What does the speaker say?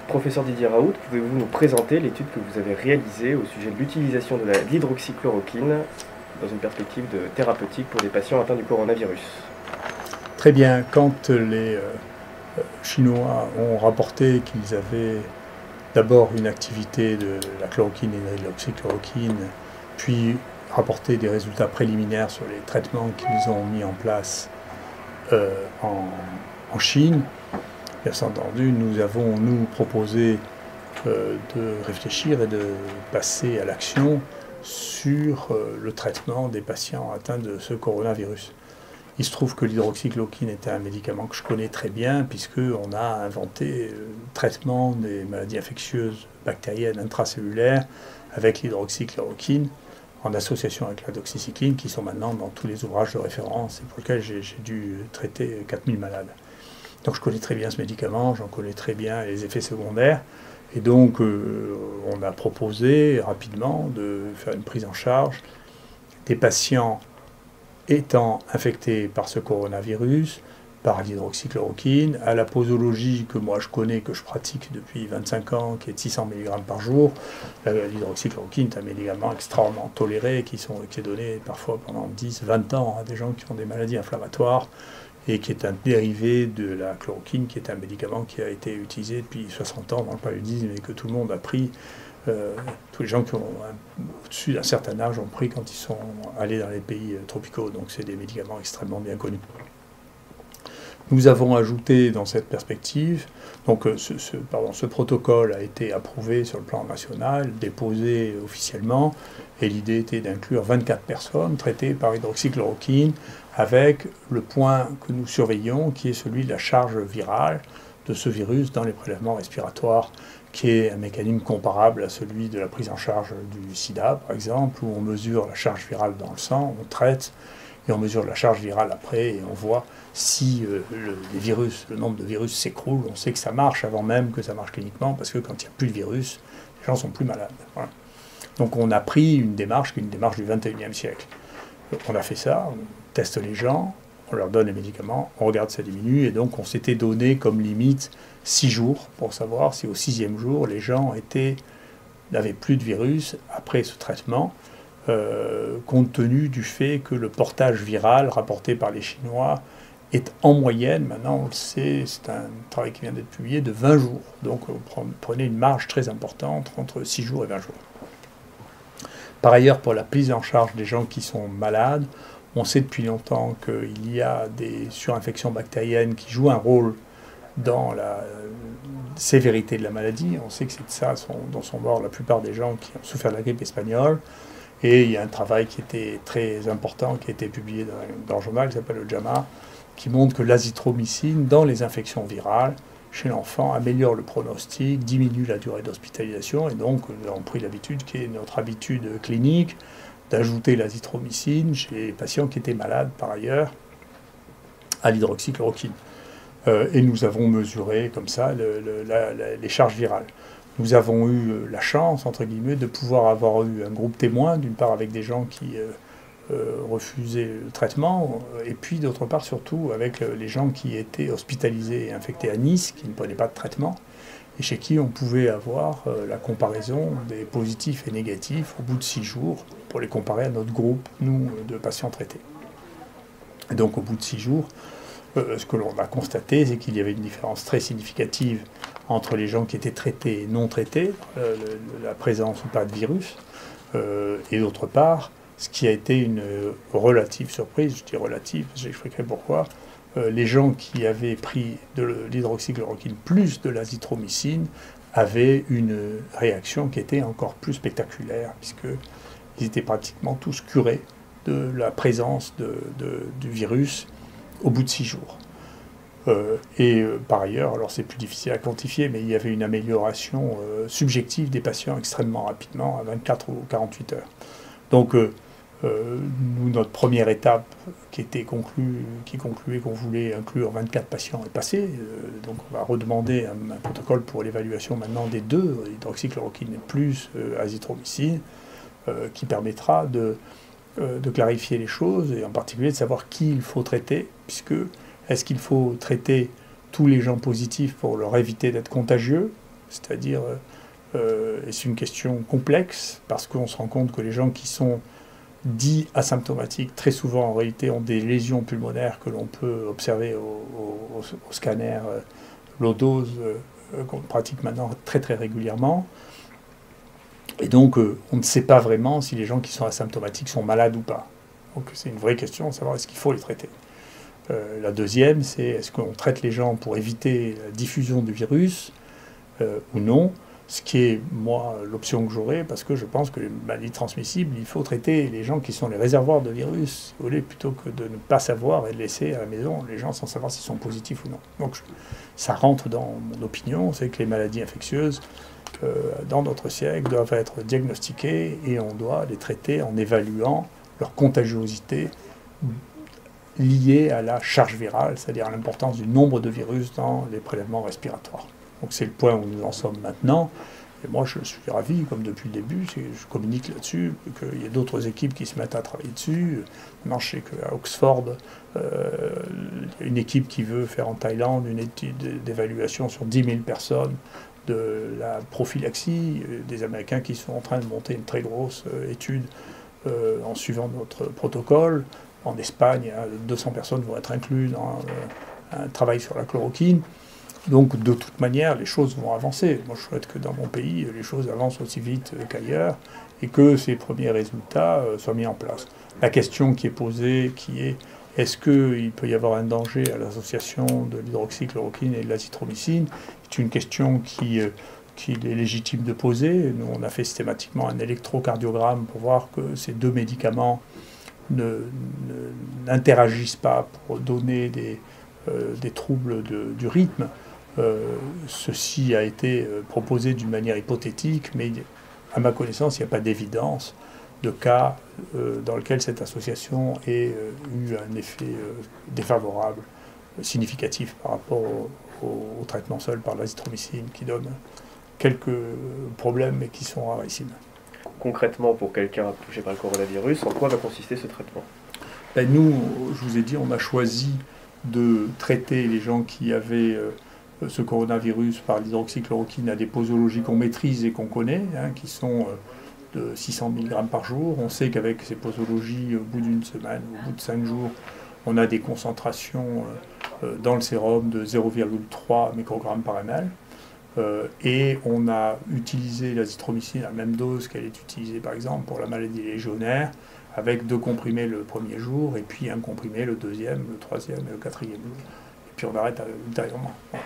Professeur Didier Raoult, pouvez-vous nous présenter l'étude que vous avez réalisée au sujet de l'utilisation de l'hydroxychloroquine dans une perspective thérapeutique pour des patients atteints du coronavirus? Très bien. Quand les Chinois ont rapporté qu'ils avaient d'abord une activité de la chloroquine et de l'hydroxychloroquine, puis rapporté des résultats préliminaires sur les traitements qu'ils ont mis en place en Chine, bien entendu, nous avons, proposé de réfléchir et de passer à l'action sur le traitement des patients atteints de ce coronavirus. Il se trouve que l'hydroxychloroquine était un médicament que je connais très bien, puisqu'on a inventé le traitement des maladies infectieuses bactériennes intracellulaires avec l'hydroxychloroquine, en association avec la doxycycline, qui sont maintenant dans tous les ouvrages de référence et pour lesquels j'ai dû traiter 4000 malades. Donc je connais très bien ce médicament, j'en connais très bien les effets secondaires, et donc on a proposé rapidement de faire une prise en charge des patients étant infectés par ce coronavirus, par l'hydroxychloroquine, à la posologie que moi je connais, que je pratique depuis 25 ans, qui est de 600 mg par jour. L'hydroxychloroquine est un médicament extrêmement toléré, qui est donné parfois pendant 10-20 ans à des gens qui ont des maladies inflammatoires, et qui est un dérivé de la chloroquine, qui est un médicament qui a été utilisé depuis 60 ans dans le paludisme et que tout le monde a pris. Tous les gens qui ont au-dessus d'un certain âge ont pris quand ils sont allés dans les pays tropicaux. Donc c'est des médicaments extrêmement bien connus. Nous avons ajouté dans cette perspective, donc ce protocole a été approuvé sur le plan national, déposé officiellement, et l'idée était d'inclure 24 personnes traitées par hydroxychloroquine, avec le point que nous surveillons, qui est celui de la charge virale de ce virus dans les prélèvements respiratoires, qui est un mécanisme comparable à celui de la prise en charge du sida, par exemple, où on mesure la charge virale dans le sang, on traite, et on mesure la charge virale après, et on voit si le nombre de virus s'écroule. On sait que ça marche avant même que ça marche cliniquement, parce que quand il n'y a plus de virus, les gens sont plus malades. Voilà. Donc on a pris une démarche qui est une démarche du XXIe siècle. On a fait ça, on teste les gens, on leur donne les médicaments, on regarde si ça diminue, et donc on s'était donné comme limite 6 jours pour savoir si au 6e jour, les gens n'avaient plus de virus après ce traitement, compte tenu du fait que le portage viral rapporté par les Chinois est en moyenne, maintenant on le sait, c'est un travail qui vient d'être publié, de 20 jours. Donc prenez une marge très importante entre 6 jours et 20 jours. Par ailleurs, pour la prise en charge des gens qui sont malades, on sait depuis longtemps qu'il y a des surinfections bactériennes qui jouent un rôle dans la sévérité de la maladie. On sait que c'est de ça dont sont morts la plupart des gens qui ont souffert de la grippe espagnole. Et il y a un travail qui était très important, qui a été publié dans le journal, qui s'appelle le JAMA, qui montre que l'azithromycine, dans les infections virales, chez l'enfant, améliore le pronostic, diminue la durée d'hospitalisation, et donc nous avons pris l'habitude, qui est notre habitude clinique, d'ajouter l'azithromycine chez les patients qui étaient malades par ailleurs à l'hydroxychloroquine. Et nous avons mesuré comme ça les charges virales. Nous avons eu la chance, entre guillemets, de pouvoir avoir eu un groupe témoin, d'une part avec des gens qui refusaient le traitement, et puis d'autre part surtout avec les gens qui étaient hospitalisés et infectés à Nice, qui ne prenaient pas de traitement, et chez qui on pouvait avoir la comparaison des positifs et négatifs au bout de 6 jours, pour les comparer à notre groupe, nous, de patients traités. Et donc au bout de 6 jours, ce que l'on a constaté, c'est qu'il y avait une différence très significative entre les gens qui étaient traités et non traités, la présence ou pas de virus, et d'autre part, ce qui a été une relative surprise, je dis relative, j'expliquerai pourquoi, les gens qui avaient pris de l'hydroxychloroquine plus de l'azithromycine avaient une réaction qui était encore plus spectaculaire, puisqu'ils étaient pratiquement tous curés de la présence du virus au bout de 6 jours. Par ailleurs, alors c'est plus difficile à quantifier, mais il y avait une amélioration subjective des patients extrêmement rapidement, à 24 ou 48 heures. Donc, nous, notre première étape qui concluait qu'on voulait inclure 24 patients est passée. Donc on va redemander un protocole pour l'évaluation maintenant des deux, hydroxychloroquine et plus azithromycine, qui permettra de clarifier les choses, et en particulier de savoir qui il faut traiter, puisque est-ce qu'il faut traiter tous les gens positifs pour leur éviter d'être contagieux, C'est-à-dire, et c'est une question complexe, parce qu'on se rend compte que les gens qui sont dits asymptomatiques, très souvent en réalité ont des lésions pulmonaires que l'on peut observer au scanner low dose, qu'on pratique maintenant très très régulièrement. Et donc on ne sait pas vraiment si les gens qui sont asymptomatiques sont malades ou pas. Donc c'est une vraie question de savoir est-ce qu'il faut les traiter. La deuxième, c'est est-ce qu'on traite les gens pour éviter la diffusion du virus ou non, ce qui est, moi, l'option que j'aurais, parce que je pense que les maladies transmissibles, il faut traiter les gens qui sont les réservoirs de virus, si vous voulez, plutôt que de ne pas savoir et de laisser à la maison les gens sans savoir s'ils sont positifs ou non. Donc ça rentre dans mon opinion, c'est que les maladies infectieuses, dans notre siècle, doivent être diagnostiquées et on doit les traiter en évaluant leur contagiosité liée à la charge virale, c'est-à-dire à l'importance du nombre de virus dans les prélèvements respiratoires. Donc c'est le point où nous en sommes maintenant. Et moi, je suis ravi, comme depuis le début, je communique là-dessus, qu'il y ait d'autres équipes qui se mettent à travailler dessus. Maintenant, je sais qu'à Oxford, il y a une équipe qui veut faire en Thaïlande une étude d'évaluation sur 10 000 personnes de la prophylaxie. Des Américains qui sont en train de monter une très grosse étude en suivant notre protocole. En Espagne, 200 personnes vont être incluses dans un travail sur la chloroquine. Donc, de toute manière, les choses vont avancer. Moi, je souhaite que dans mon pays, les choses avancent aussi vite qu'ailleurs et que ces premiers résultats soient mis en place. La question qui est posée, qui est est-ce qu'il peut y avoir un danger à l'association de l'hydroxychloroquine et de l'azithromycine, c'est une question qu'il est légitime de poser. Nous, on a fait systématiquement un électrocardiogramme pour voir que ces deux médicaments n'interagissent pas pour donner des troubles du rythme. Ceci a été proposé d'une manière hypothétique, mais à ma connaissance, il n'y a pas d'évidence de cas dans lequel cette association ait eu un effet défavorable, significatif par rapport au traitement seul par l'azithromycine, qui donne quelques problèmes, mais qui sont rarissimes. Concrètement, pour quelqu'un touché par le coronavirus, en quoi va consister ce traitement? Ben nous, je vous ai dit, on a choisi de traiter les gens qui avaient ce coronavirus par l'hydroxychloroquine à des posologies qu'on maîtrise et qu'on connaît, qui sont de 600 mg par jour. On sait qu'avec ces posologies, au bout d'une semaine, au bout de 5 jours, on a des concentrations dans le sérum de 0,3 microgrammes par ml. Et on a utilisé l'azithromycine à la même dose qu'elle est utilisée par exemple pour la maladie légionnaire, avec 2 comprimés le premier jour et puis un comprimé le deuxième, le troisième et le quatrième jour. Et puis on arrête ultérieurement. Voilà.